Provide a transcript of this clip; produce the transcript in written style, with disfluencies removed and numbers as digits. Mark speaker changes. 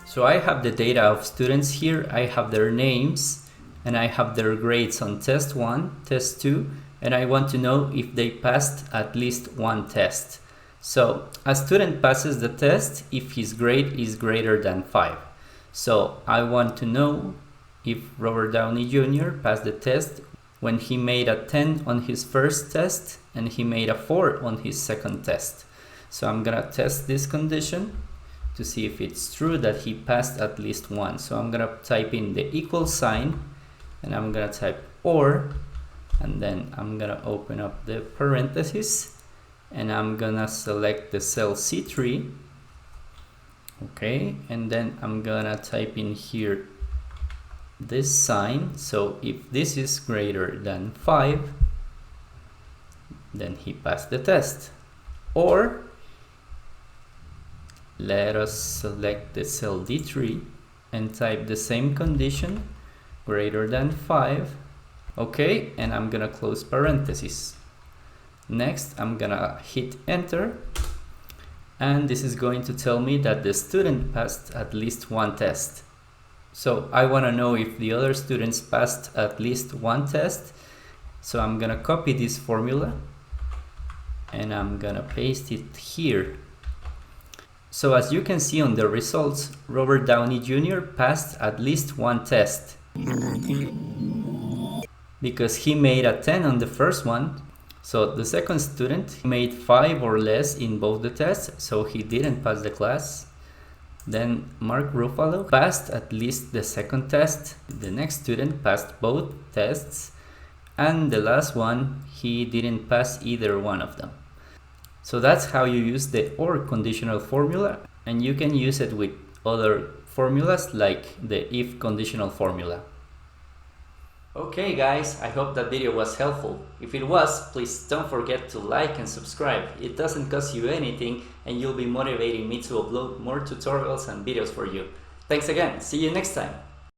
Speaker 1: So I have the data of students here, I have their names, and I have their grades on test 1, test 2, and I want to know if they passed at least one test. So a student passes the test if his grade is greater than 5. So I want to know if Robert Downey Jr. passed the test when he made a 10 on his first test and he made a 4 on his second test. So I'm gonna test this condition to see if it's true that he passed at least one. So I'm gonna type in the equal sign and I'm gonna type or, and then I'm gonna open up the parentheses and I'm gonna select the cell C3. Okay, and then I'm gonna type in here this sign. So if this is greater than 5, then he passed the test. Or let us select the cell D3 and type the same condition, greater than 5. Okay, and I'm gonna close parentheses. Next, I'm gonna hit enter, and this is going to tell me that the student passed at least one test. So I want to know if the other students passed at least one test. So I'm gonna copy this formula and I'm gonna paste it here. So as you can see on the results, Robert Downey Jr. passed at least one test because he made a 10 on the first one. So the second student made 5 or less in both the tests, so he didn't pass the class. Then Mark Ruffalo passed at least the second test. The next student passed both tests, and the last one, he didn't pass either one of them. So that's how you use the OR conditional formula, and you can use it with other formulas like the if conditional formula. Okay guys, I hope that video was helpful. If it was, please don't forget to like and subscribe. It doesn't cost you anything and you'll be motivating me to upload more tutorials and videos for you. Thanks again, see you next time.